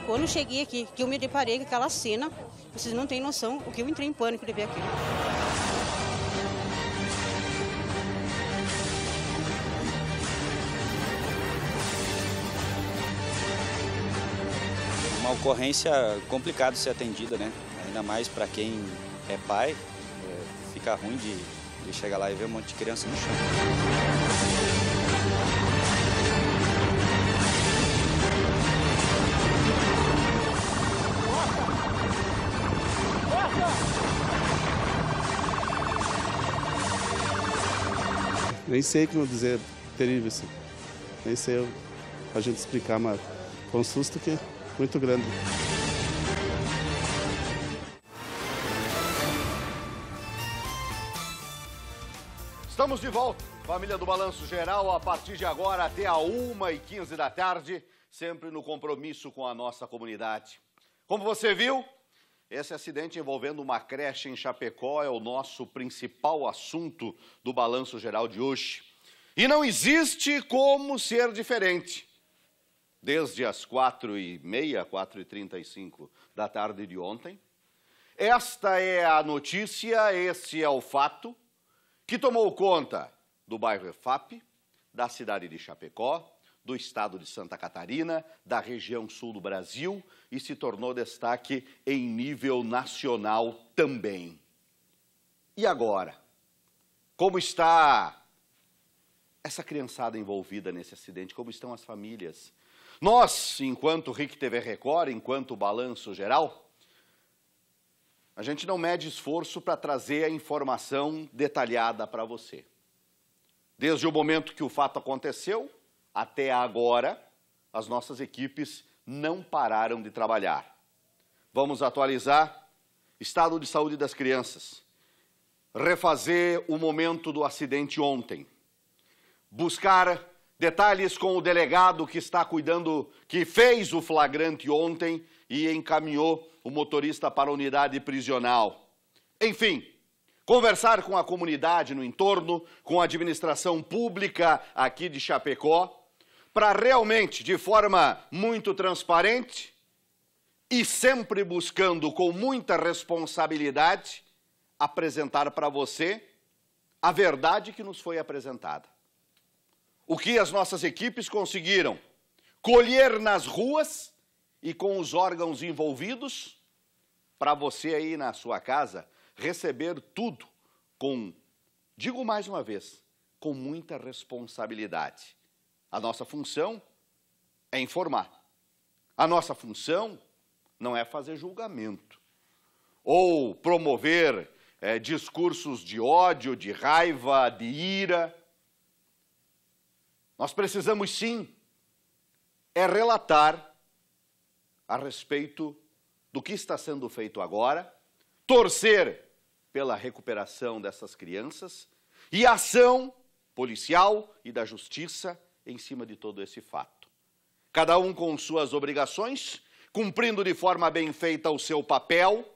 Quando eu cheguei aqui, que eu me deparei com aquela cena, vocês não têm noção o que eu entrei em pânico de ver aquilo. Uma ocorrência complicada de ser atendida, né? Ainda mais para quem é pai, fica ruim de chegar lá e ver um monte de criança no chão. Nem sei como dizer, terrível assim. Nem sei a gente explicar, mas foi um susto que é muito grande. Estamos de volta, família do Balanço Geral, a partir de agora até a 1h15 da tarde, sempre no compromisso com a nossa comunidade. Como você viu, esse acidente envolvendo uma creche em Chapecó é o nosso principal assunto do Balanço Geral de hoje. E não existe como ser diferente. Desde as 4h30, 4h35 da tarde de ontem, esta é a notícia, esse é o fato que tomou conta do bairro EFAP, da cidade de Chapecó, do estado de Santa Catarina, da região sul do Brasil e se tornou destaque em nível nacional também. E agora? Como está essa criançada envolvida nesse acidente? Como estão as famílias? Nós, enquanto RIC TV Record, enquanto Balanço Geral, a gente não mede esforço para trazer a informação detalhada para você. Desde o momento que o fato aconteceu, até agora, as nossas equipes não pararam de trabalhar. Vamos atualizar estado de saúde das crianças, refazer o momento do acidente ontem, buscar detalhes com o delegado que está cuidando, que fez o flagrante ontem e encaminhou o motorista para a unidade prisional. Enfim, conversar com a comunidade no entorno, com a administração pública aqui de Chapecó, para realmente, de forma muito transparente e sempre buscando com muita responsabilidade, apresentar para você a verdade que nos foi apresentada. O que as nossas equipes conseguiram colher nas ruas e com os órgãos envolvidos, para você aí na sua casa receber tudo com, digo mais uma vez, com muita responsabilidade. A nossa função é informar. A nossa função não é fazer julgamento ou promover discursos de ódio, de raiva, de ira. Nós precisamos, sim, relatar a respeito do que está sendo feito agora, torcer pela recuperação dessas crianças e a ação policial e da justiça em cima de todo esse fato. Cada um com suas obrigações, cumprindo de forma bem feita o seu papel,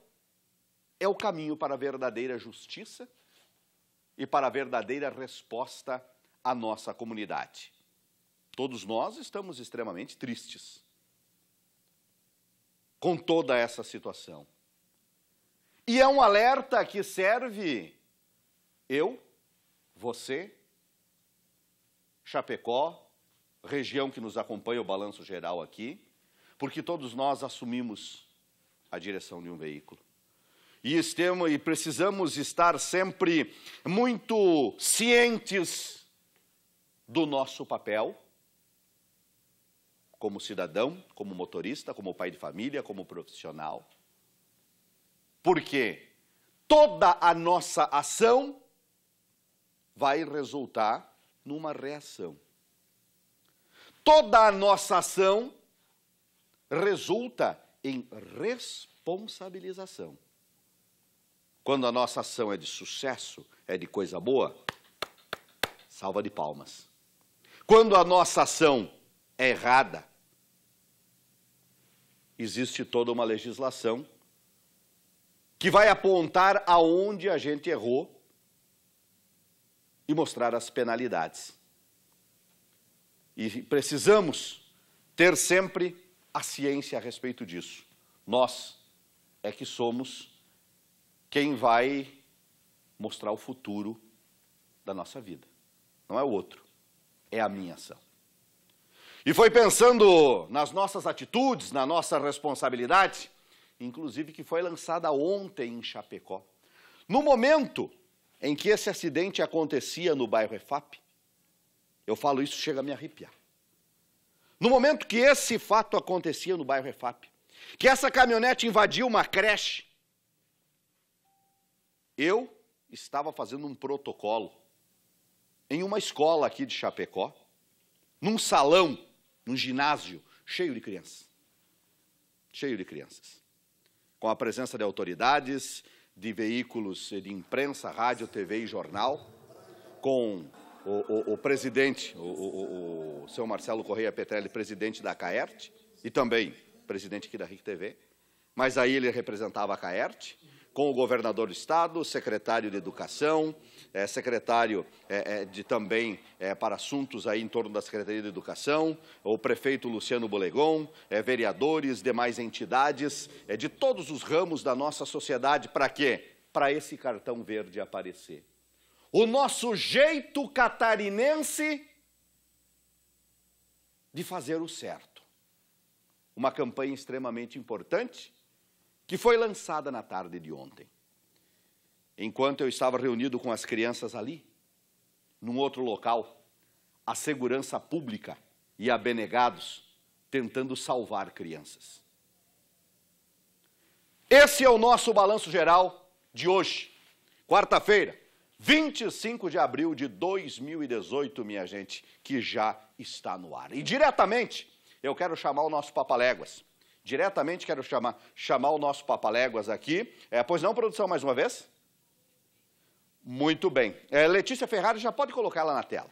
é o caminho para a verdadeira justiça e para a verdadeira resposta à nossa comunidade. Todos nós estamos extremamente tristes com toda essa situação. E é um alerta que serve eu, você, Chapecó, região que nos acompanha o Balanço Geral aqui, porque todos nós assumimos a direção de um veículo. E precisamos estar sempre muito cientes do nosso papel, como cidadão, como motorista, como pai de família, como profissional. Porque toda a nossa ação vai resultar numa reação. Toda a nossa ação resulta em responsabilização. Quando a nossa ação é de sucesso, é de coisa boa, salva de palmas. Quando a nossa ação é errada, existe toda uma legislação que vai apontar aonde a gente errou e mostrar as penalidades. E precisamos ter sempre a ciência a respeito disso. Nós é que somos quem vai mostrar o futuro da nossa vida. Não é o outro, é a minha ação. E foi pensando nas nossas atitudes, na nossa responsabilidade, inclusive que foi lançada ontem em Chapecó. No momento em que esse acidente acontecia no bairro EFAP, eu falo isso, chega a me arrepiar. No momento que esse fato acontecia no bairro EFAP, que essa caminhonete invadiu uma creche, eu estava fazendo um protocolo em uma escola aqui de Chapecó, num salão, num ginásio cheio de crianças. Cheio de crianças. Com a presença de autoridades, de veículos de imprensa, rádio, TV e jornal, com o presidente, o seu Marcelo Correia Petrelli, presidente da CAERT, e também presidente aqui da RIC TV, mas aí ele representava a CAERT, com o governador do estado, o secretário de Educação, secretário também para assuntos aí em torno da Secretaria de Educação, o prefeito Luciano Bolegon, vereadores, demais entidades, de todos os ramos da nossa sociedade, para quê? Para esse cartão verde aparecer. O nosso jeito catarinense de fazer o certo. Uma campanha extremamente importante que foi lançada na tarde de ontem. Enquanto eu estava reunido com as crianças ali, num outro local, a segurança pública e abnegados tentando salvar crianças. Esse é o nosso balanço geral de hoje, quarta-feira, 25 de abril de 2018, minha gente, que já está no ar. E diretamente, eu quero chamar o nosso Papaléguas. Diretamente quero chamar o nosso Papaléguas aqui. Pois não, produção, mais uma vez? Muito bem. Letícia Ferrari, já pode colocar ela na tela.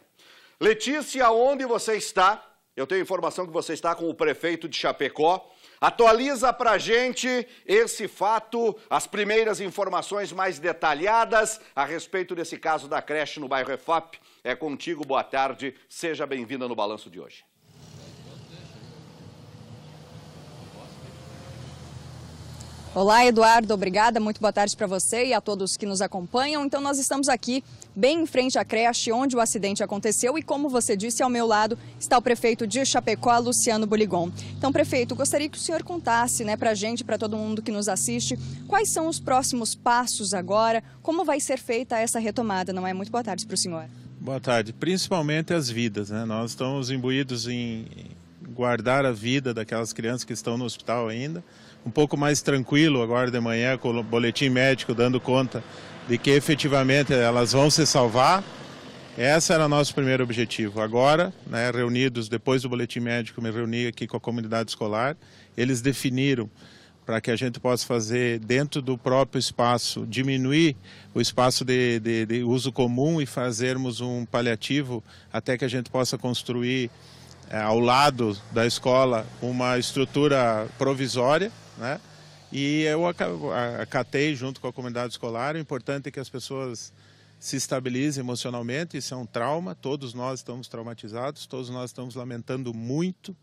Letícia, onde você está? Eu tenho informação que você está com o prefeito de Chapecó. Atualiza para a gente esse fato, as primeiras informações mais detalhadas a respeito desse caso da creche no bairro EFAP. É contigo, boa tarde, seja bem-vinda no Balanço de hoje. Olá, Eduardo, obrigada, muito boa tarde para você e a todos que nos acompanham. Então, nós estamos aqui bem em frente à creche onde o acidente aconteceu e, como você disse, ao meu lado está o prefeito de Chapecó, Luciano Bolegon. Então, prefeito, gostaria que o senhor contasse, para a gente, para todo mundo que nos assiste, quais são os próximos passos agora, como vai ser feita essa retomada, não é? Muito boa tarde para o senhor. Boa tarde, principalmente as vidas, Nós estamos imbuídos em guardar a vida daquelas crianças que estão no hospital ainda. Um pouco mais tranquilo agora de manhã com o boletim médico dando conta de que efetivamente elas vão se salvar. Esse era o nosso primeiro objetivo. Agora, reunidos depois do boletim médico, me reuni aqui com a comunidade escolar, eles definiram para que a gente possa fazer dentro do próprio espaço, diminuir o espaço de uso comum e fazermos um paliativo até que a gente possa construir ao lado da escola uma estrutura provisória, E eu acatei junto com a comunidade escolar. O importante é que as pessoas se estabilizem emocionalmente, isso é um trauma, todos nós estamos traumatizados, todos nós estamos lamentando muito,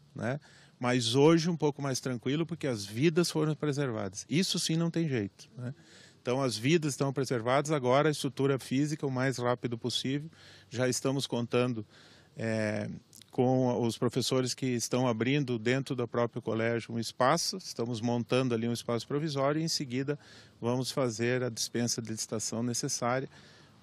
Mas hoje um pouco mais tranquilo porque as vidas foram preservadas. Isso sim não tem jeito, Então as vidas estão preservadas, agora a estrutura física o mais rápido possível. Já estamos contando com os professores que estão abrindo dentro do próprio colégio um espaço, estamos montando ali um espaço provisório e em seguida vamos fazer a dispensa de licitação necessária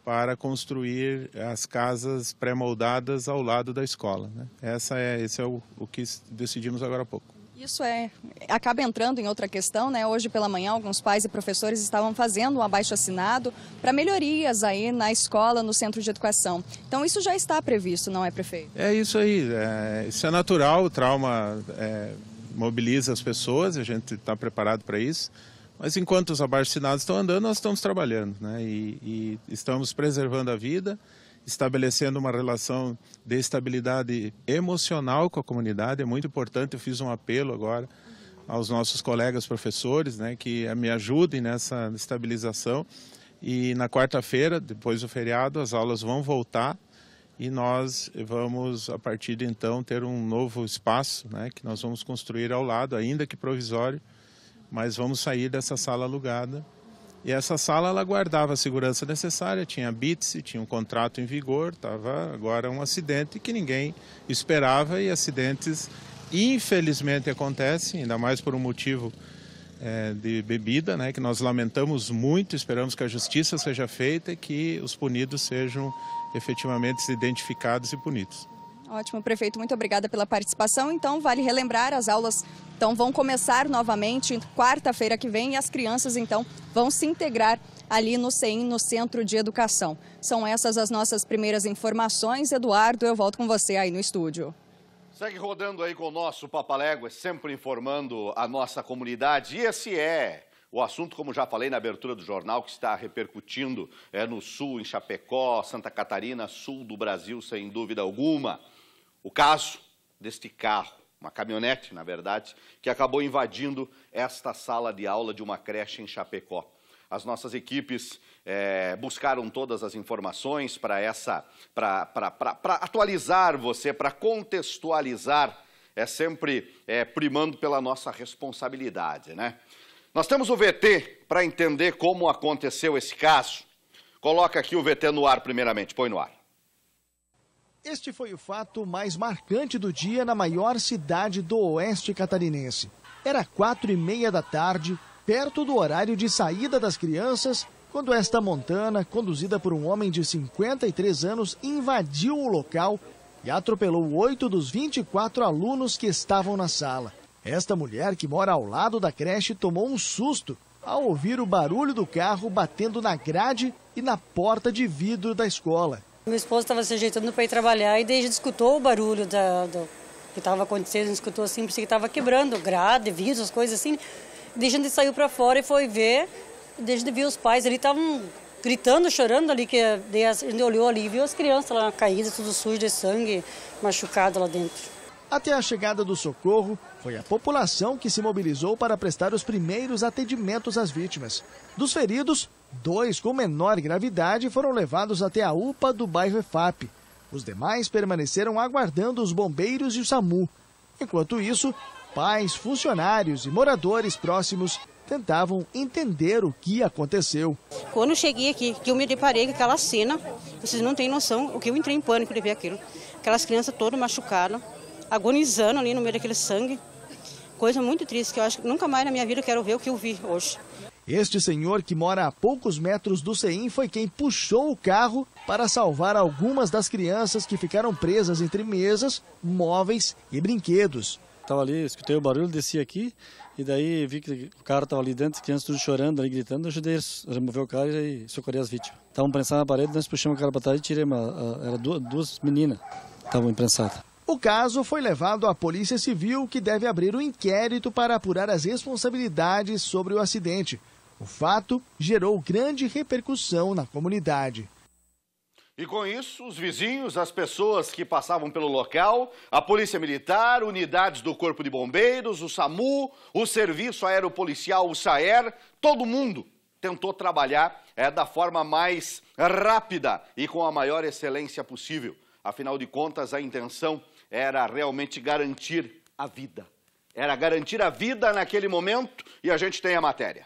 para construir as casas pré-moldadas ao lado da escola. Esse é o que decidimos agora há pouco. Isso acaba entrando em outra questão, Hoje pela manhã, alguns pais e professores estavam fazendo um abaixo-assinado para melhorias aí na escola, no centro de educação. Então isso já está previsto, não é, prefeito? É isso aí, isso é natural, o trauma mobiliza as pessoas, a gente está preparado para isso. Mas enquanto os abaixo-assinados estão andando, nós estamos trabalhando, e estamos preservando a vida, estabelecendo uma relação de estabilidade emocional com a comunidade. É muito importante, eu fiz um apelo agora aos nossos colegas professores, que me ajudem nessa estabilização. E na quarta-feira, depois do feriado, as aulas vão voltar e nós vamos, a partir de então, ter um novo espaço, né, que nós vamos construir ao lado, ainda que provisório, mas vamos sair dessa sala alugada. E essa sala, ela guardava a segurança necessária, tinha BITS, tinha um contrato em vigor, estava agora um acidente que ninguém esperava, e acidentes infelizmente acontecem, ainda mais por um motivo de bebida, né, que nós lamentamos muito, esperamos que a justiça seja feita e que os punidos sejam efetivamente identificados e punidos. Ótimo, prefeito, muito obrigada pela participação. Então, vale relembrar, as aulas vão começar novamente quarta-feira que vem, e as crianças, então, vão se integrar ali no CEIM, no Centro de Educação. São essas as nossas primeiras informações. Eduardo, eu volto com você aí no estúdio. Segue rodando aí com o nosso Papaléguas, sempre informando a nossa comunidade. E esse é o assunto, como já falei na abertura do jornal, que está repercutindo no sul, em Chapecó, Santa Catarina, sul do Brasil, sem dúvida alguma. O caso deste carro, uma caminhonete, na verdade, que acabou invadindo esta sala de aula de uma creche em Chapecó. As nossas equipes buscaram todas as informações para atualizar você, para contextualizar, sempre primando pela nossa responsabilidade, né? Nós temos o VT para entender como aconteceu esse caso. Coloca aqui o VT no ar primeiramente, põe no ar. Este foi o fato mais marcante do dia na maior cidade do oeste catarinense. Era 4h30 da tarde, perto do horário de saída das crianças, quando esta montana, conduzida por um homem de 53 anos, invadiu o local e atropelou 8 dos 24 alunos que estavam na sala. Esta mulher, que mora ao lado da creche, tomou um susto ao ouvir o barulho do carro batendo na grade e na porta de vidro da escola. Meu esposo estava se ajeitando para ir trabalhar e daí a gente escutou o barulho que estava acontecendo, a gente escutou assim, porque estava quebrando grade, vidro, as coisas assim. Daí a gente saiu para fora e foi ver, daí a gente viu os pais ali, estavam gritando, chorando ali, que daí a gente olhou ali e viu as crianças lá caídas, tudo sujo de sangue, machucado lá dentro. Até a chegada do socorro, foi a população que se mobilizou para prestar os primeiros atendimentos às vítimas. Dos feridos, 2 com menor gravidade foram levados até a UPA do bairro EFAP. Os demais permaneceram aguardando os bombeiros e o SAMU. Enquanto isso, pais, funcionários e moradores próximos tentavam entender o que aconteceu. Quando eu cheguei aqui, que eu me deparei com aquela cena, vocês não têm noção o que eu entrei em pânico de ver aquilo. Aquelas crianças todas machucadas, agonizando ali no meio daquele sangue. Coisa muito triste, que eu acho que nunca mais na minha vida eu quero ver o que eu vi hoje. Este senhor, que mora a poucos metros do CEIM, foi quem puxou o carro para salvar algumas das crianças que ficaram presas entre mesas, móveis e brinquedos. Estava ali, escutei o barulho, desci aqui e daí vi que o carro estava ali dentro, as crianças tudo chorando, ali gritando. Eu ajudei a remover o carro e socorrer as vítimas. Estavam prensadas na parede, nós puxamos o cara para trás e tirei era duas meninas que estavam imprensadas. O caso foi levado à Polícia Civil, que deve abrir um inquérito para apurar as responsabilidades sobre o acidente. O fato gerou grande repercussão na comunidade. E com isso, os vizinhos, as pessoas que passavam pelo local, a Polícia Militar, unidades do Corpo de Bombeiros, o SAMU, o Serviço Aeropolicial, o SAER, todo mundo tentou trabalhar da forma mais rápida e com a maior excelência possível. Afinal de contas, a intenção era realmente garantir a vida. Era garantir a vida naquele momento, e a gente tem a matéria.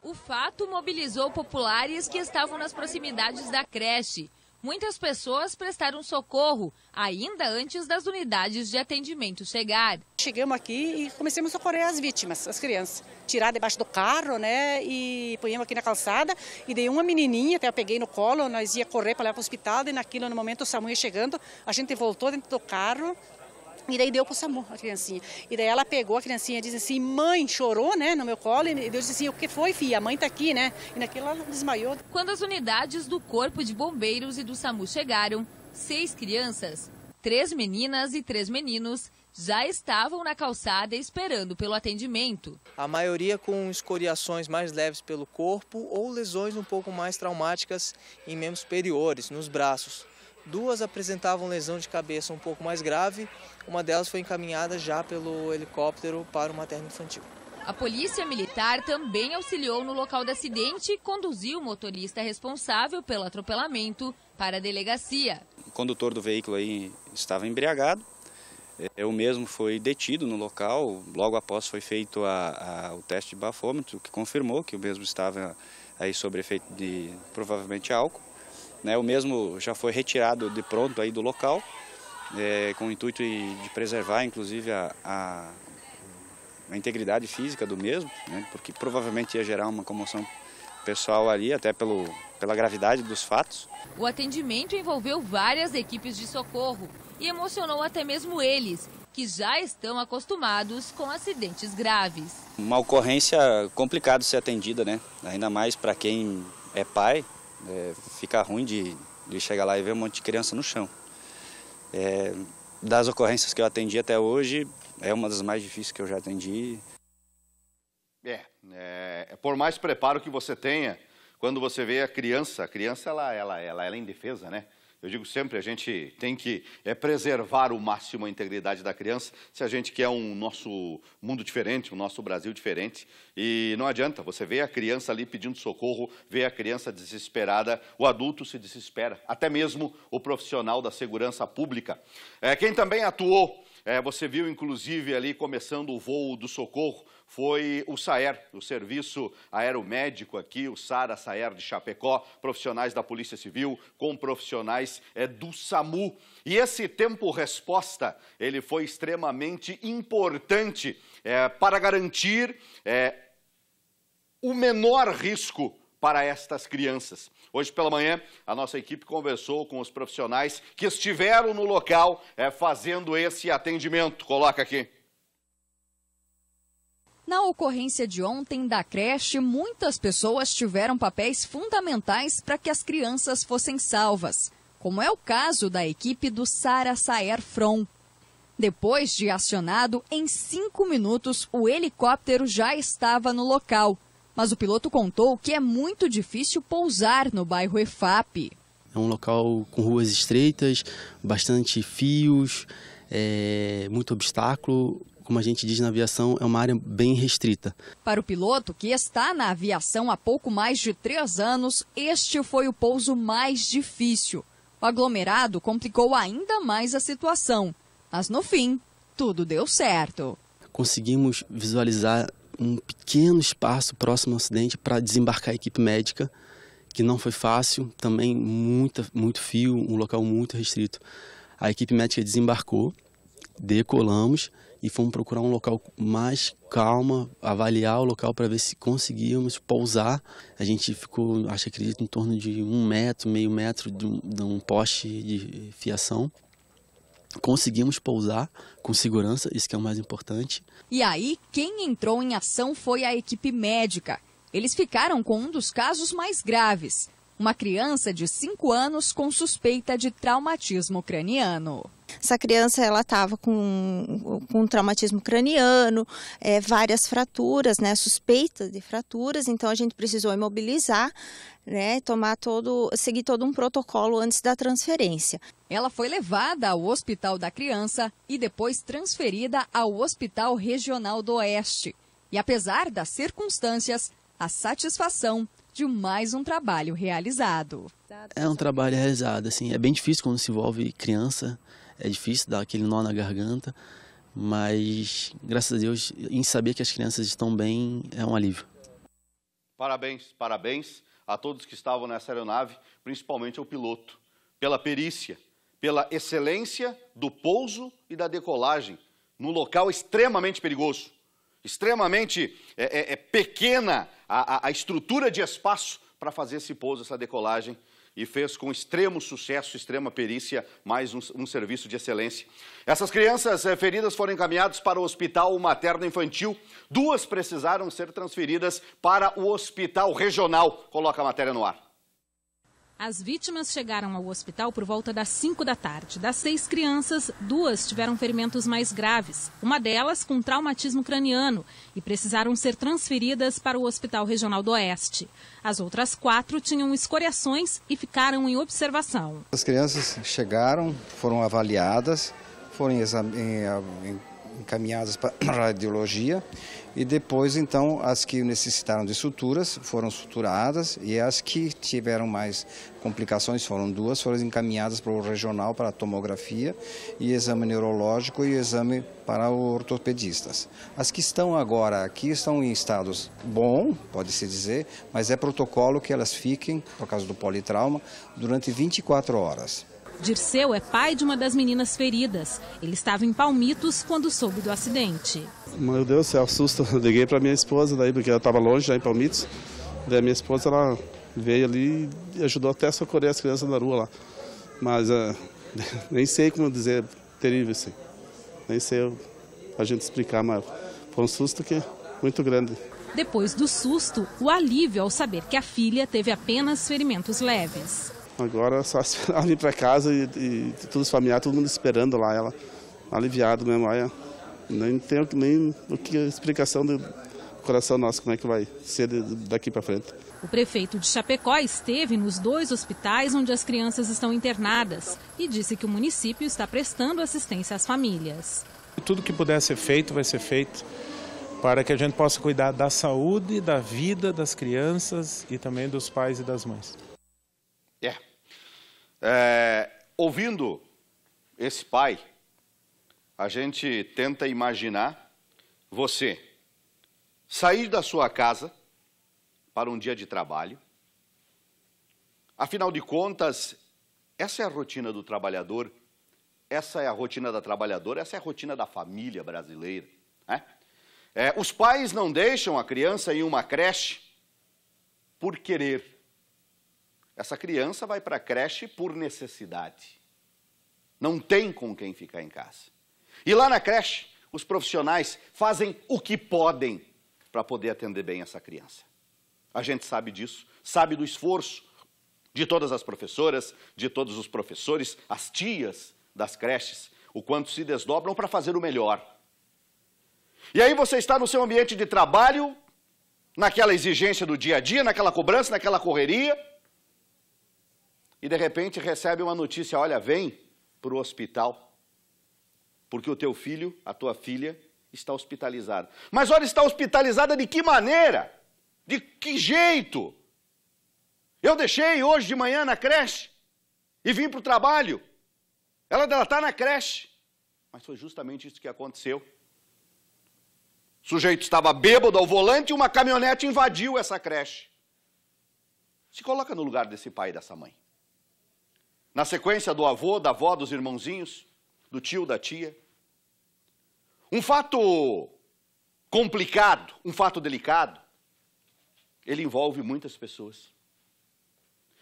O fato mobilizou populares que estavam nas proximidades da creche. Muitas pessoas prestaram socorro, ainda antes das unidades de atendimento chegar. Chegamos aqui e começamos a socorrer as vítimas, as crianças. Tirar debaixo do carro, né, e põemos aqui na calçada. E daí uma menininha, até eu peguei no colo, nós ia correr para levar para o hospital. E naquilo, no momento, o SAMU ia chegando, a gente voltou dentro do carro. E daí deu pro SAMU a criancinha. E daí ela pegou a criancinha e disse assim, mãe, chorou, né, no meu colo. E eu disse assim, o que foi, filha? A mãe tá aqui, né? E naquilo ela desmaiou. Quando as unidades do Corpo de Bombeiros e do SAMU chegaram, 6 crianças, 3 meninas e 3 meninos, já estavam na calçada esperando pelo atendimento. A maioria com escoriações mais leves pelo corpo ou lesões um pouco mais traumáticas em membros superiores, nos braços. 2 apresentavam lesão de cabeça um pouco mais grave, uma delas foi encaminhada já pelo helicóptero para o materno-infantil. A Polícia Militar também auxiliou no local do acidente e conduziu o motorista responsável pelo atropelamento para a delegacia. condutor do veículo aí estava embriagado. O mesmo foi detido no local, logo após foi feito o teste de bafômetro, que confirmou que o mesmo estava aí sob efeito de provavelmente álcool. O mesmo já foi retirado de pronto aí do local, com o intuito de preservar inclusive a integridade física do mesmo, porque provavelmente ia gerar uma comoção pessoal ali, até pela gravidade dos fatos. O atendimento envolveu várias equipes de socorro e emocionou até mesmo eles, que já estão acostumados com acidentes graves. Uma ocorrência complicada de ser atendida, ainda mais para quem é pai, fica ruim de chegar lá e ver um monte de criança no chão. Das ocorrências que eu atendi até hoje, é uma das mais difíceis que eu já atendi. Por mais preparo que você tenha, quando você vê a criança ela é indefesa, Eu digo sempre, a gente tem que preservar o máximo a integridade da criança se a gente quer um nosso mundo diferente, um nosso Brasil diferente. E não adianta, você vê a criança ali pedindo socorro, vê a criança desesperada, o adulto se desespera, até mesmo o profissional da segurança pública. Quem também atuou, você viu inclusive ali começando o voo do socorro, foi o SAER, o Serviço Aeromédico aqui, o SAER de Chapecó, profissionais da Polícia Civil com profissionais do SAMU. E esse tempo-resposta, ele foi extremamente importante para garantir o menor risco para estas crianças. Hoje pela manhã, a nossa equipe conversou com os profissionais que estiveram no local fazendo esse atendimento. Coloca aqui. Na ocorrência de ontem da creche, muitas pessoas tiveram papéis fundamentais para que as crianças fossem salvas, como é o caso da equipe do SAER From. Depois de acionado, em 5 minutos, o helicóptero já estava no local. Mas o piloto contou que é muito difícil pousar no bairro EFAP. É um local com ruas estreitas, bastante fios, muito obstáculo. Como a gente diz na aviação, é uma área bem restrita. Para o piloto, que está na aviação há pouco mais de 3 anos, este foi o pouso mais difícil. O aglomerado complicou ainda mais a situação. Mas no fim, tudo deu certo. Conseguimos visualizar um pequeno espaço próximo ao acidente para desembarcar a equipe médica, que não foi fácil, também muito fio, um local muito restrito. A equipe médica desembarcou, decolamos e fomos procurar um local mais calmo, avaliar o local para ver se conseguíamos pousar. A gente ficou, acredito, em torno de 1 metro, meio metro de um poste de fiação. Conseguimos pousar com segurança, isso que é o mais importante. E aí, quem entrou em ação foi a equipe médica. Eles ficaram com um dos casos mais graves. Uma criança de 5 anos com suspeita de traumatismo craniano. Essa criança estava com traumatismo craniano, várias fraturas, suspeitas de fraturas, então a gente precisou imobilizar, seguir todo um protocolo antes da transferência. Ela foi levada ao Hospital da Criança e depois transferida ao Hospital Regional do Oeste. E apesar das circunstâncias, a satisfação de mais um trabalho realizado. É um trabalho realizado, assim, é bem difícil quando se envolve criança, é difícil dar aquele nó na garganta, mas graças a Deus, em saber que as crianças estão bem, é um alívio. Parabéns a todos que estavam nessa aeronave, principalmente ao piloto, pela perícia, pela excelência do pouso e da decolagem, num local extremamente perigoso. Extremamente pequena a estrutura de espaço para fazer esse pouso, essa decolagem, e fez com extremo sucesso, extrema perícia, mais um serviço de excelência. Essas crianças feridas foram encaminhadas para o Hospital Materno-Infantil, 2 precisaram ser transferidas para o Hospital Regional. Coloca a matéria no ar. As vítimas chegaram ao hospital por volta das 5 da tarde. Das 6 crianças, 2 tiveram ferimentos mais graves. Uma delas com traumatismo craniano e precisaram ser transferidas para o Hospital Regional do Oeste. As outras 4 tinham escoriações e ficaram em observação. As crianças chegaram, foram avaliadas, foram encaminhadas para radiologia e depois, então, as que necessitaram de suturas foram suturadas e as que tiveram mais complicações, foram 2, foram encaminhadas para o regional para a tomografia e exame neurológico e exame para os ortopedistas. As que estão agora aqui estão em estados bom, pode-se dizer, mas é protocolo que elas fiquem, por causa do politrauma, durante 24 horas. Dirceu é pai de uma das meninas feridas. Ele estava em Palmitos quando soube do acidente. Meu Deus do céu, susto. Eu liguei para minha esposa daí, porque ela estava longe, já em Palmitos. Daí a minha esposa, ela veio ali e ajudou até a socorrer as crianças na rua lá. Mas nem sei como dizer, terrível assim. Nem sei a gente explicar, mas foi um susto que muito grande. Depois do susto, o alívio ao saber que a filha teve apenas ferimentos leves. Agora só ela vir para casa e todos os familiares, todo mundo esperando lá, ela aliviado mesmo. Aí, nem tenho nem o que a explicação do coração nosso, como é que vai ser daqui para frente. O prefeito de Chapecó esteve nos 2 hospitais onde as crianças estão internadas e disse que o município está prestando assistência às famílias. Tudo que puder ser feito vai ser feito para que a gente possa cuidar da saúde, da vida das crianças e também dos pais e das mães. Ouvindo esse pai, a gente tenta imaginar você sair da sua casa para um dia de trabalho. Afinal de contas, essa é a rotina do trabalhador, essa é a rotina da trabalhadora, essa é a rotina da família brasileira, né? Os pais não deixam a criança em uma creche por querer. Essa criança vai para a creche por necessidade. Não tem com quem ficar em casa. E lá na creche, os profissionais fazem o que podem para poder atender bem essa criança. A gente sabe disso, sabe do esforço de todas as professoras, de todos os professores, as tias das creches, o quanto se desdobram para fazer o melhor. E aí você está no seu ambiente de trabalho, naquela exigência do dia a dia, naquela cobrança, naquela correria, e de repente recebe uma notícia, olha, vem para o hospital, porque o teu filho, a tua filha, está hospitalizada. Mas olha, está hospitalizada de que maneira? De que jeito? Eu deixei hoje de manhã na creche e vim para o trabalho. Ela está na creche. Mas foi justamente isso que aconteceu. O sujeito estava bêbado ao volante e uma caminhonete invadiu essa creche. Se coloca no lugar desse pai e dessa mãe. Na sequência do avô, da avó, dos irmãozinhos, do tio, da tia. Um fato complicado, um fato delicado, ele envolve muitas pessoas.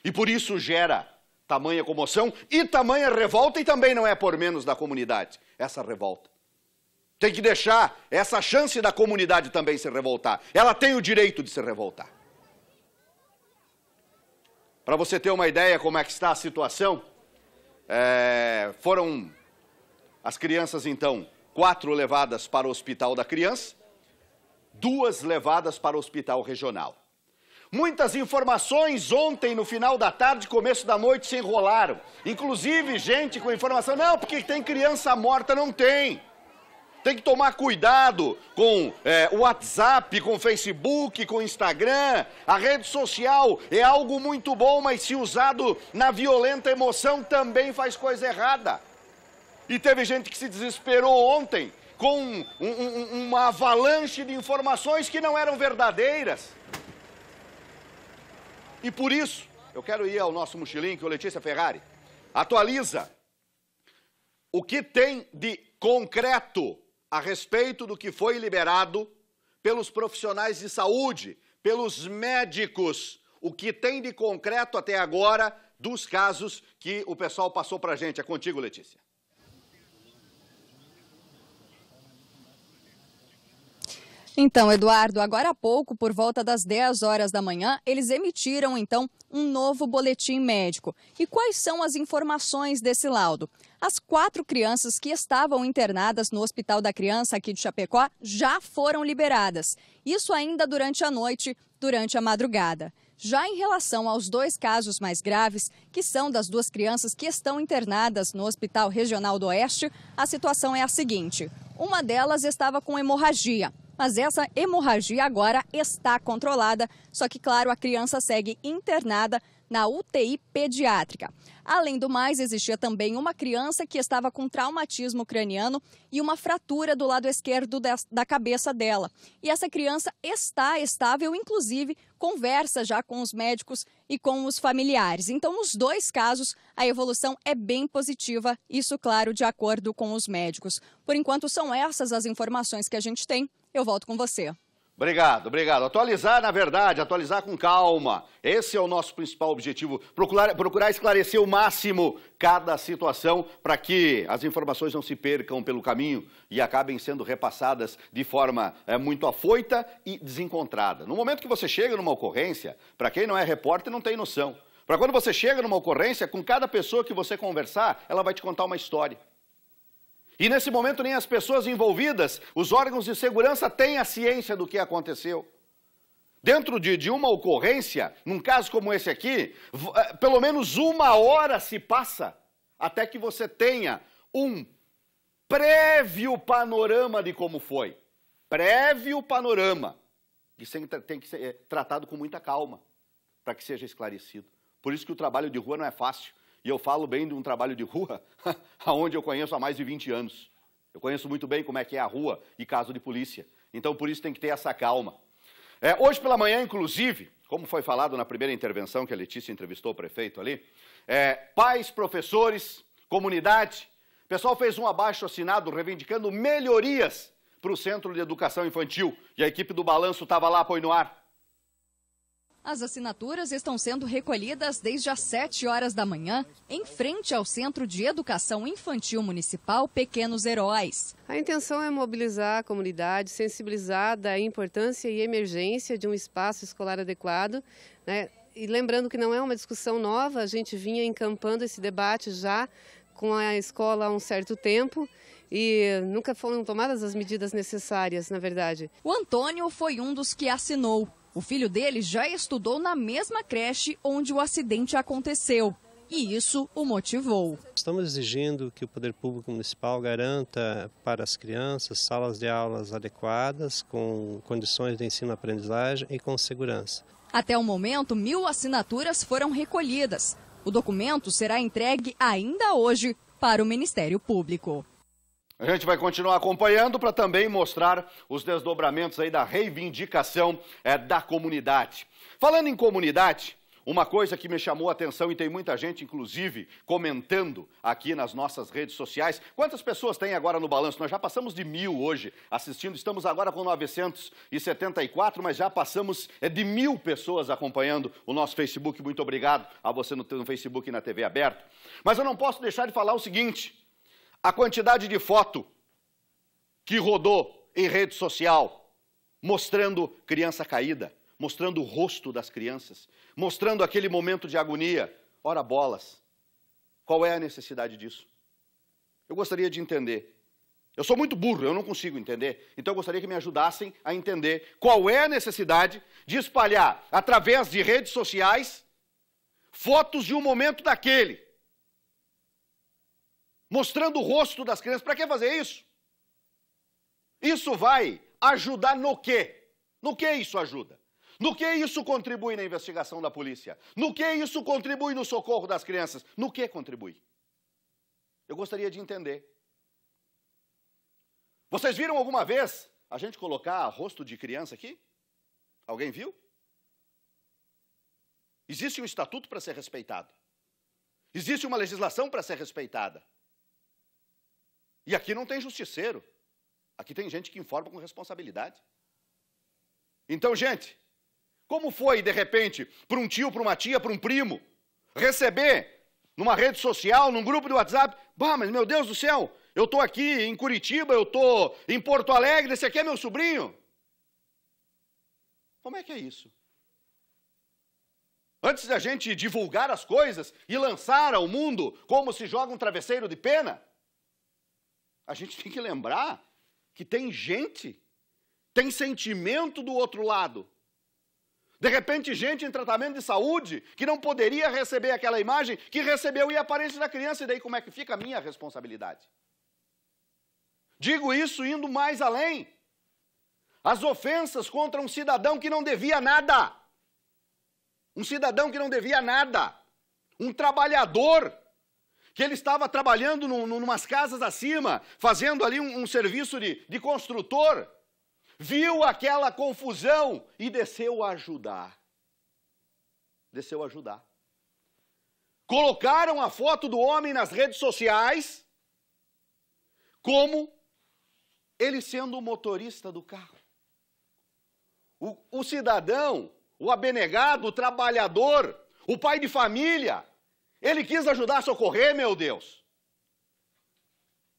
E por isso gera tamanha comoção e tamanha revolta, e também não é por menos da comunidade essa revolta. Tem que deixar essa chance da comunidade também se revoltar. Ela tem o direito de se revoltar. Para você ter uma ideia como é que está a situação, foram as crianças, então, 4 levadas para o Hospital da Criança, 2 levadas para o Hospital Regional. Muitas informações ontem, no final da tarde, começo da noite, se enrolaram. Inclusive, gente com informação, não, porque tem criança morta, não tem. Tem que tomar cuidado com o WhatsApp, com o Facebook, com o Instagram. A rede social é algo muito bom, mas se usado na violenta emoção também faz coisa errada. E teve gente que se desesperou ontem com uma avalanche de informações que não eram verdadeiras. E por isso, eu quero ir ao nosso mochilinho, que é o Letícia Ferrari. Atualiza o que tem de concreto a respeito do que foi liberado pelos profissionais de saúde, pelos médicos, o que tem de concreto até agora dos casos que o pessoal passou para a gente. É contigo, Letícia. Então, Eduardo, agora há pouco, por volta das 10 horas da manhã, eles emitiram, então, um novo boletim médico. E quais são as informações desse laudo? As 4 crianças que estavam internadas no Hospital da Criança aqui de Chapecó já foram liberadas. Isso ainda durante a noite, durante a madrugada. Já em relação aos 2 casos mais graves, que são das 2 crianças que estão internadas no Hospital Regional do Oeste, a situação é a seguinte. Uma delas estava com hemorragia, mas essa hemorragia agora está controlada, só que, claro, a criança segue internada na UTI pediátrica. Além do mais, existia também uma criança que estava com traumatismo craniano e uma fratura do lado esquerdo da cabeça dela. E essa criança está estável, inclusive conversa já com os médicos e com os familiares. Então, nos dois casos, a evolução é bem positiva, isso, claro, de acordo com os médicos. Por enquanto, são essas as informações que a gente tem. Eu volto com você. Obrigado, obrigado. Atualizar, na verdade, atualizar com calma. Esse é o nosso principal objetivo, procurar esclarecer o máximo cada situação para que as informações não se percam pelo caminho e acabem sendo repassadas de forma muito afoita e desencontrada. No momento que você chega numa ocorrência, para quem não é repórter não tem noção, para quando você chega numa ocorrência, com cada pessoa que você conversar, ela vai te contar uma história. E nesse momento nem as pessoas envolvidas, os órgãos de segurança têm a ciência do que aconteceu. Dentro de uma ocorrência, num caso como esse aqui, pelo menos 1 hora se passa até que você tenha um prévio panorama de como foi. Prévio panorama. Isso tem que ser tratado com muita calma, para que seja esclarecido. Por isso que o trabalho de rua não é fácil. E eu falo bem de um trabalho de rua, onde eu conheço há mais de 20 anos. Eu conheço muito bem como é que é a rua e caso de polícia. Então, por isso tem que ter essa calma. Hoje pela manhã, inclusive, como foi falado na primeira intervenção que a Letícia entrevistou o prefeito ali, pais, professores, comunidade, o pessoal fez um abaixo-assinado reivindicando melhorias para o Centro de Educação Infantil. E a equipe do Balanço estava lá, põe no ar. As assinaturas estão sendo recolhidas desde as 7 horas da manhã, em frente ao Centro de Educação Infantil Municipal Pequenos Heróis. A intenção é mobilizar a comunidade, sensibilizar da importância e emergência de um espaço escolar adequado, né? E lembrando que não é uma discussão nova, a gente vinha encampando esse debate já com a escola há um certo tempo. E nunca foram tomadas as medidas necessárias, na verdade. O Antônio foi um dos que assinou. O filho dele já estudou na mesma creche onde o acidente aconteceu. E isso o motivou. Estamos exigindo que o Poder Público Municipal garanta para as crianças salas de aulas adequadas, com condições de ensino-aprendizagem e com segurança. Até o momento, 1.000 assinaturas foram recolhidas. O documento será entregue ainda hoje para o Ministério Público. A gente vai continuar acompanhando para também mostrar os desdobramentos aí da reivindicação da comunidade. Falando em comunidade, uma coisa que me chamou a atenção e tem muita gente, inclusive, comentando aqui nas nossas redes sociais. Quantas pessoas tem agora no Balanço? Nós já passamos de 1.000 hoje assistindo, estamos agora com 974, mas já passamos de 1.000 pessoas acompanhando o nosso Facebook. Muito obrigado a você no Facebook e na TV aberta. Mas eu não posso deixar de falar o seguinte: a quantidade de foto que rodou em rede social, mostrando criança caída, mostrando o rosto das crianças, mostrando aquele momento de agonia. Ora bolas, qual é a necessidade disso? Eu gostaria de entender. Eu sou muito burro, eu não consigo entender. Então eu gostaria que me ajudassem a entender qual é a necessidade de espalhar, através de redes sociais, fotos de um momento daquele, mostrando o rosto das crianças. Para que fazer isso? Isso vai ajudar no quê? No que isso ajuda? No que isso contribui na investigação da polícia? No que isso contribui no socorro das crianças? No que contribui? Eu gostaria de entender. Vocês viram alguma vez a gente colocar rosto de criança aqui? Alguém viu? Existe um estatuto para ser respeitado. Existe uma legislação para ser respeitada. E aqui não tem justiceiro. Aqui tem gente que informa com responsabilidade. Então, gente, como foi, de repente, para um tio, para uma tia, para um primo, receber numa rede social, num grupo de WhatsApp, mas meu Deus do céu, eu estou aqui em Curitiba, eu estou em Porto Alegre, esse aqui é meu sobrinho. Como é que é isso? Antes da gente divulgar as coisas e lançar ao mundo como se joga um travesseiro de pena, a gente tem que lembrar que tem gente, tem sentimento do outro lado. De repente, gente em tratamento de saúde que não poderia receber aquela imagem, que recebeu e a aparência da criança, e daí como é que fica a minha responsabilidade? Digo isso indo mais além. As ofensas contra um cidadão que não devia nada. Um cidadão que não devia nada. Um trabalhador que ele estava trabalhando numas casas acima, fazendo ali um serviço de construtor, viu aquela confusão e desceu a ajudar. Desceu a ajudar. Colocaram a foto do homem nas redes sociais como ele sendo o motorista do carro. O cidadão, o abnegado, o trabalhador, o pai de família, ele quis ajudar a socorrer, meu Deus.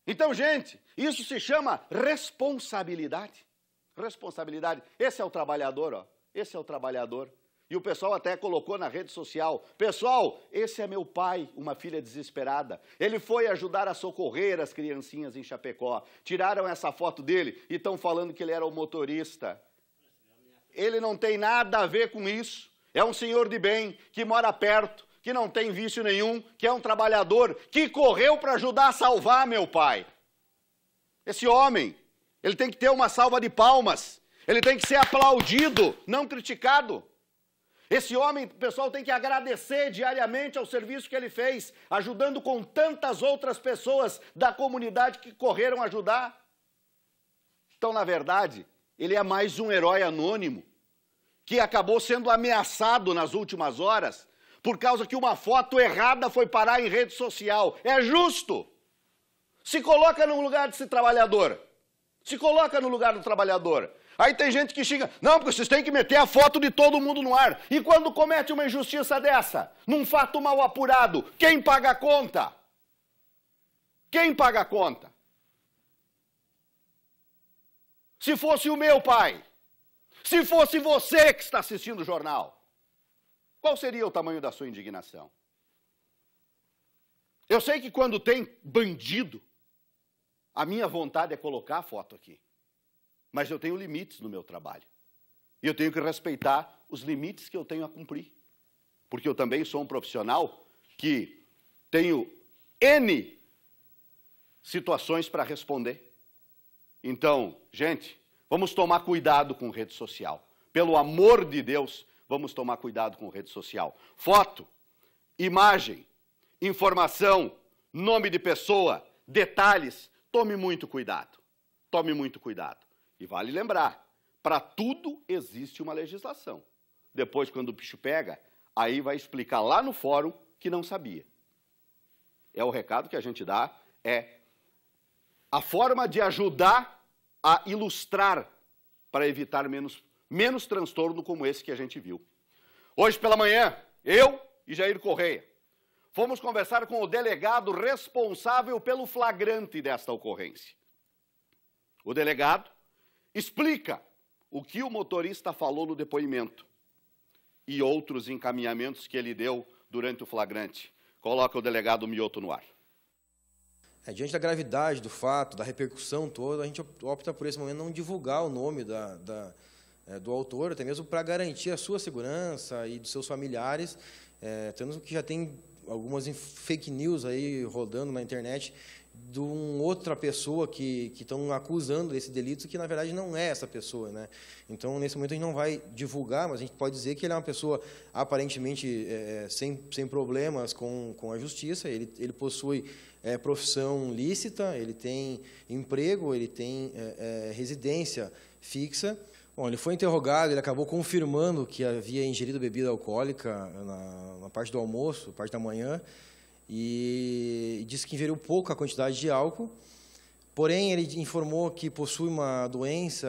Então, gente, isso se chama responsabilidade. Responsabilidade. Esse é o trabalhador, ó. Esse é o trabalhador. E o pessoal até colocou na rede social: pessoal, esse é meu pai, uma filha desesperada. Ele foi ajudar a socorrer as criancinhas em Chapecó. Tiraram essa foto dele e estão falando que ele era o motorista. Ele não tem nada a ver com isso. É um senhor de bem, que mora perto, que não tem vício nenhum, que é um trabalhador, que correu para ajudar a salvar meu pai. Esse homem, ele tem que ter uma salva de palmas. Ele tem que ser aplaudido, não criticado. Esse homem, o pessoal tem que agradecer diariamente ao serviço que ele fez, ajudando com tantas outras pessoas da comunidade que correram ajudar. Então, na verdade, ele é mais um herói anônimo que acabou sendo ameaçado nas últimas horas por causa que uma foto errada foi parar em rede social. É justo. Se coloca no lugar desse trabalhador. Se coloca no lugar do trabalhador. Aí tem gente que xinga: não, porque vocês têm que meter a foto de todo mundo no ar. E quando comete uma injustiça dessa, num fato mal apurado, quem paga a conta? Quem paga a conta? Se fosse o meu pai, se fosse você que está assistindo o jornal, qual seria o tamanho da sua indignação? Eu sei que quando tem bandido, a minha vontade é colocar a foto aqui. Mas eu tenho limites no meu trabalho. E eu tenho que respeitar os limites que eu tenho a cumprir. Porque eu também sou um profissional que tenho N situações para responder. Então, gente, vamos tomar cuidado com rede social. Pelo amor de Deus, vamos tomar cuidado com rede social. Foto, imagem, informação, nome de pessoa, detalhes, tome muito cuidado. Tome muito cuidado. E vale lembrar, para tudo existe uma legislação. Depois, quando o bicho pega, aí vai explicar lá no fórum que não sabia. É o recado que a gente dá, é a forma de ajudar a ilustrar para evitar menos transtorno como esse que a gente viu. Hoje pela manhã, eu e Jair Correia fomos conversar com o delegado responsável pelo flagrante desta ocorrência. O delegado explica o que o motorista falou no depoimento e outros encaminhamentos que ele deu durante o flagrante. Coloca o delegado Mioto no ar. Diante da gravidade do fato, da repercussão toda, a gente opta por esse momento não divulgar o nome do autor, até mesmo para garantir a sua segurança e dos seus familiares, tendo que já tem algumas fake news aí rodando na internet de uma outra pessoa que estão acusando desse delito, que na verdade não é essa pessoa, né? Então, nesse momento a gente não vai divulgar, mas a gente pode dizer que ele é uma pessoa aparentemente sem problemas com a justiça. Ele possui profissão lícita, ele tem emprego, ele tem residência fixa. Bom, ele foi interrogado, ele acabou confirmando que havia ingerido bebida alcoólica na parte do almoço, parte da manhã, e disse que ingeriu pouca quantidade de álcool. Porém, ele informou que possui uma doença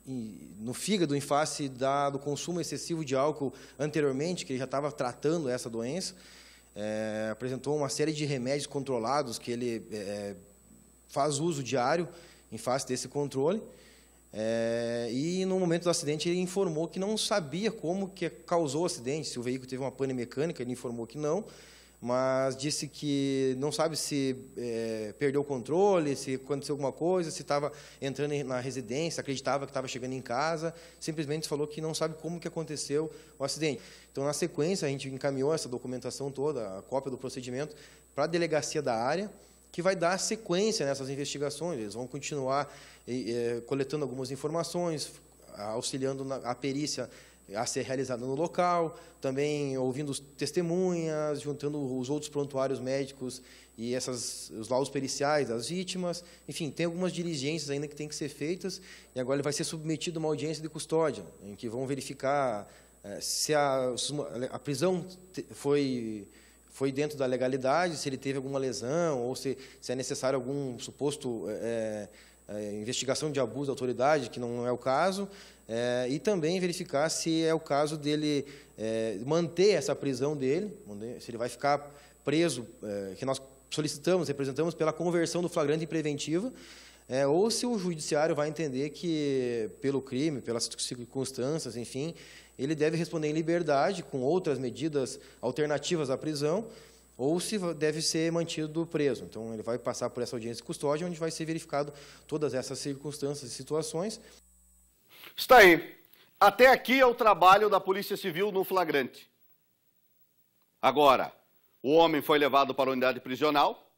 no fígado em face do consumo excessivo de álcool anteriormente, que ele já estava tratando essa doença. Apresentou uma série de remédios controlados que ele faz uso diário em face desse controle. E no momento do acidente ele informou que não sabia como que causou o acidente, se o veículo teve uma pane mecânica, ele informou que não, mas disse que não sabe se perdeu o controle, se aconteceu alguma coisa, se estava entrando na residência, acreditava que estava chegando em casa, simplesmente falou que não sabe como que aconteceu o acidente. Então, na sequência, a gente encaminhou essa documentação toda, a cópia do procedimento, para a delegacia da área, que vai dar sequência nessas investigações. Eles vão continuar coletando algumas informações, auxiliando a perícia a ser realizada no local, também ouvindo testemunhas, juntando os outros prontuários médicos e os laudos periciais das vítimas. Enfim, tem algumas diligências ainda que têm que ser feitas, e agora ele vai ser submetido a uma audiência de custódia, em que vão verificar se a prisão foi dentro da legalidade, se ele teve alguma lesão, ou se é necessário algum suposto investigação de abuso da autoridade, que não é o caso, e também verificar se é o caso dele manter essa prisão dele, se ele vai ficar preso, que nós representamos pela conversão do flagrante em preventiva, ou se o judiciário vai entender que, pelo crime, pelas circunstâncias, enfim, ele deve responder em liberdade, com outras medidas alternativas à prisão, ou se deve ser mantido preso. Então, ele vai passar por essa audiência de custódia, onde vai ser verificado todas essas circunstâncias e situações. Está aí. Até aqui é o trabalho da Polícia Civil no flagrante. Agora, o homem foi levado para a unidade prisional,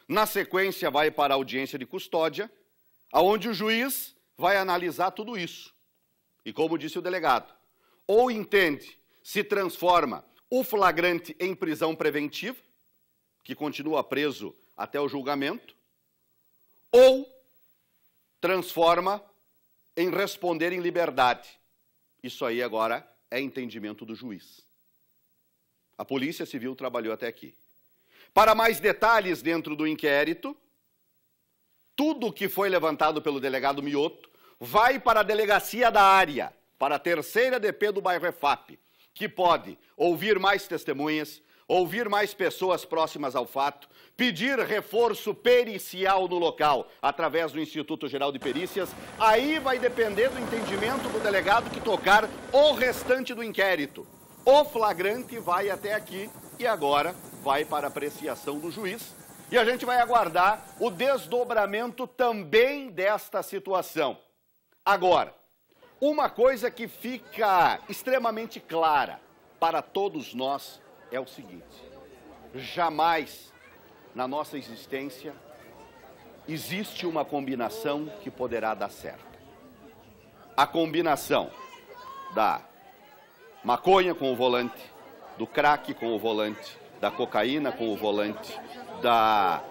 na sequência vai para a audiência de custódia, onde o juiz vai analisar tudo isso. E como disse o delegado, ou entende, se transforma o flagrante em prisão preventiva, que continua preso até o julgamento, ou transforma em responder em liberdade. Isso aí agora é entendimento do juiz. A Polícia Civil trabalhou até aqui. Para mais detalhes dentro do inquérito, tudo que foi levantado pelo delegado Mioto vai para a delegacia da área, para a 3ª DP do bairro EFAP, que pode ouvir mais testemunhas, ouvir mais pessoas próximas ao fato, pedir reforço pericial no local, através do Instituto Geral de Perícias. Aí vai depender do entendimento do delegado que tocar o restante do inquérito. O flagrante vai até aqui e agora vai para apreciação do juiz. E a gente vai aguardar o desdobramento também desta situação. Agora, uma coisa que fica extremamente clara para todos nós é o seguinte: jamais na nossa existência existe uma combinação que poderá dar certo. A combinação da maconha com o volante, do crack com o volante, da cocaína com o volante, da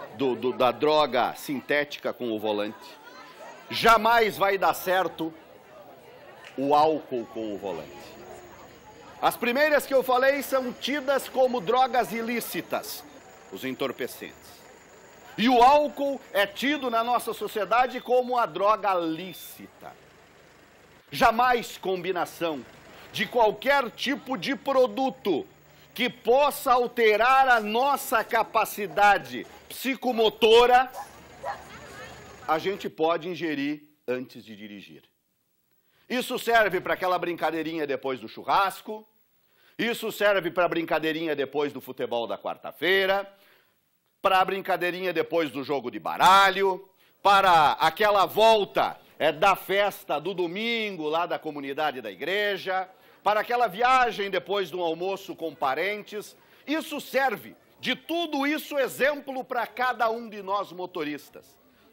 droga sintética com o volante. Jamais vai dar certo o álcool com o volante. As primeiras que eu falei são tidas como drogas ilícitas, os entorpecentes. E o álcool é tido na nossa sociedade como a droga lícita. Jamais combinação de qualquer tipo de produto que possa alterar a nossa capacidade psicomotora, a gente pode ingerir antes de dirigir. Isso serve para aquela brincadeirinha depois do churrasco, isso serve para a brincadeirinha depois do futebol da quarta-feira, para a brincadeirinha depois do jogo de baralho, para aquela volta da festa do domingo lá da comunidade da igreja, para aquela viagem depois do almoço com parentes. Isso serve, de tudo isso, exemplo para cada um de nós motoristas.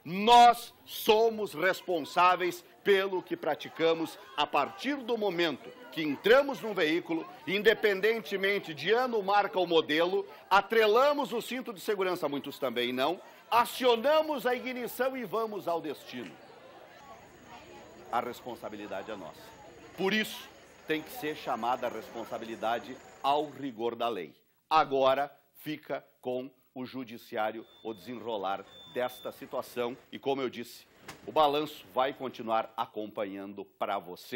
Nós somos responsáveis pelo que praticamos a partir do momento que entramos num veículo, independentemente de ano, marca ou modelo, atrelamos o cinto de segurança, muitos também não, acionamos a ignição e vamos ao destino. A responsabilidade é nossa. Por isso, tem que ser chamada a responsabilidade ao rigor da lei. Agora fica com o judiciário o desenrolar desta situação e, como eu disse, o balanço vai continuar acompanhando para você.